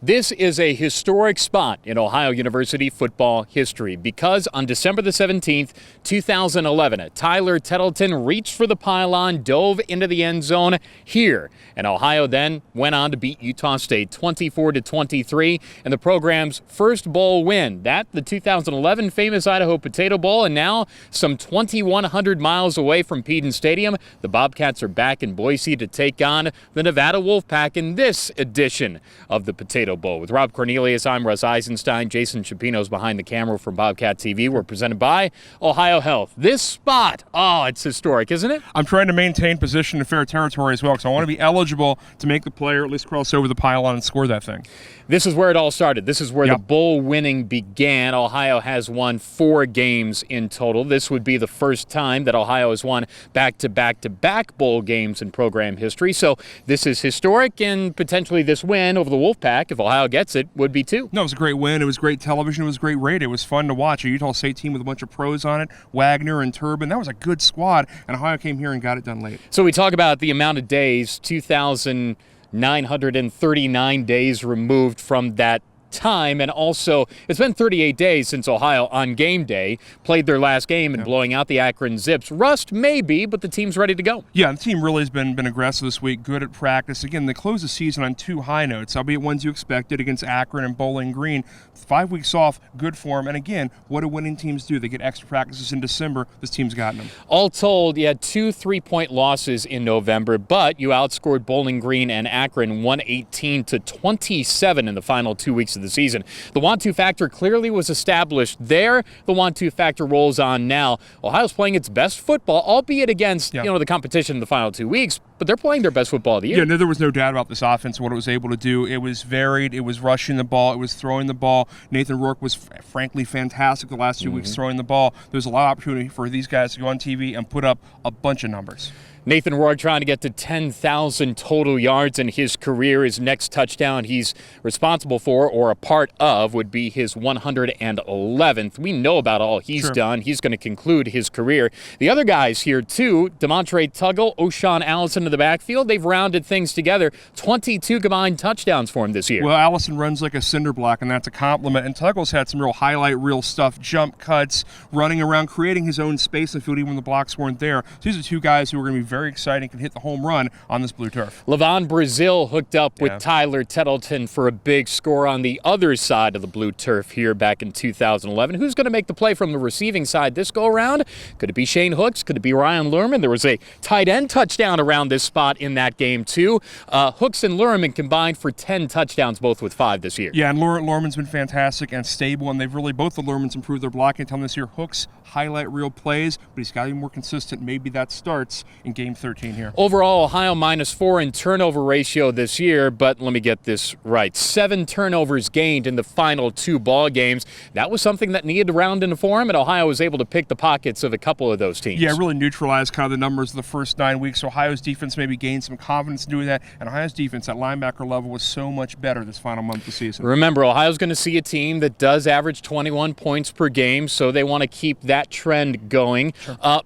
This is a historic spot in Ohio University football history because on December the 17th, 2011, Tyler Tettleton reached for the pylon, dove into the end zone here. And Ohio then went on to beat Utah State 24-23 in the program's first bowl win. That, the 2011 famous Idaho Potato Bowl, and now some 2,100 miles away from Peden Stadium, the Bobcats are back in Boise to take on the Nevada Wolfpack in this edition of the Potato Bowl. With Rob Cornelius, I'm Russ Eisenstein. Jason Chapino's behind the camera from Bobcat TV. We're presented by Ohio Health. This spot, it's historic, isn't it? I'm trying to maintain position in fair territory as well, because I want to be eligible to make the play or at least cross over the pylon and score that thing. This is where it all started. This is where the bowl winning began. Ohio has won 4 games in total. This would be the first time that Ohio has won back-to-back-to-back bowl games in program history. So this is historic, and potentially this win over the Wolfpack, if Ohio gets it, would be too. No, it was a great win. It was great television. It was great radio. It was fun to watch. A Utah State team with a bunch of pros on it, Wagner and Turbin. That was a good squad, and Ohio came here and got it done late. So we talk about the amount of days, 2,939 days removed from that time, and also it's been 38 days since Ohio on game day played their last game and blowing out the Akron Zips. Rust maybe, but the team's ready to go. Yeah, the team really has been aggressive this week, good at practice. Again, they closed the season on 2 high notes, albeit ones you expected against Akron and Bowling Green. 5 weeks off, good form, and again, what do winning teams do? They get extra practices in December. This team's gotten them. All told, you had 2 3-point losses in November, but you outscored Bowling Green and Akron 118-27 in the final 2 weeks of the season. The want-to factor clearly was established there. The want-to factor rolls on now. Ohio's playing its best football, albeit against the competition in the final 2 weeks, but they're playing their best football of the year. Yeah, no, there was no doubt about this offense and what it was able to do. It was varied. It was rushing the ball. It was throwing the ball. Nathan Rourke was frankly fantastic the last 2 weeks throwing the ball. There was a lot of opportunity for these guys to go on TV and put up a bunch of numbers. Nathan Rourke trying to get to 10,000 total yards in his career. His next touchdown he's responsible for or a part of would be his 111th. We know about all he's done. He's going to conclude his career. The other guys here, too, Demontre Tuggle, O'Shawn Allison in the backfield, they've rounded things together. 22 combined touchdowns for him this year. Well, Allison runs like a cinder block, and that's a compliment. And Tuggle's had some real highlight reel stuff, jump cuts, running around, creating his own space in the field even when the blocks weren't there. So these are 2 guys who are going to be very exciting, can hit the home run on this blue turf. Levon Brazil hooked up with Tyler Tettleton for a big score on the other side of the blue turf here back in 2011. Who's going to make the play from the receiving side this go-around? Could it be Shane Hooks? Could it be Ryan Lerman? There was a tight end touchdown around this spot in that game, too. Hooks and Lerman combined for 10 touchdowns, both with 5 this year. Yeah, and Lerman's been fantastic and stable, and they've really, both the Lermans improved their blocking time this year. Hooks highlight reel plays, but he's got to be more consistent. Maybe that starts in game 13 here. Overall, Ohio -4 in turnover ratio this year, but let me get this right. 7 turnovers gained in the final 2 ball games. That was something that needed to round into form, and Ohio was able to pick the pockets of a couple of those teams. Yeah, really neutralized kind of the numbers of the first 9 weeks. So Ohio's defense maybe gained some confidence in doing that, and Ohio's defense at linebacker level was so much better this final month of the season. Remember, Ohio's going to see a team that does average 21 points per game, so they want to keep that trend going.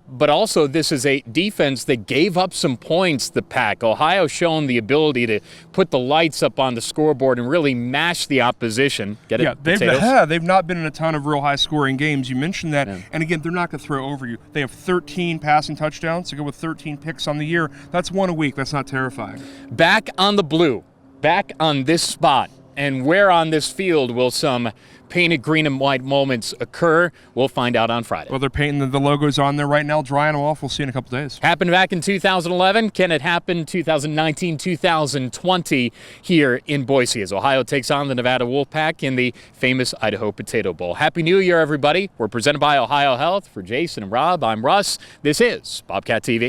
But also, this is a defense that gave up some points, the Pack. Ohio's shown the ability to put the lights up on the scoreboard and really mash the opposition. Get it? Yeah, they've not been in a ton of real high-scoring games. You mentioned that. Yeah. And again, they're not going to throw over you. They have 13 passing touchdowns to go with 13 picks on the year. That's 1 a week. That's not terrifying. Back on the blue, back on this spot, and where on this field will some painted green and white moments occur? We'll find out on Friday. Well, they're painting the logos on there right now, drying them off. We'll see in a couple days. Happened back in 2011. Can it happen 2019, 2020 here in Boise as Ohio takes on the Nevada Wolfpack in the famous Idaho Potato Bowl? Happy New Year, everybody. We're presented by Ohio Health. For Jason and Rob, I'm Russ. This is Bobcat TV.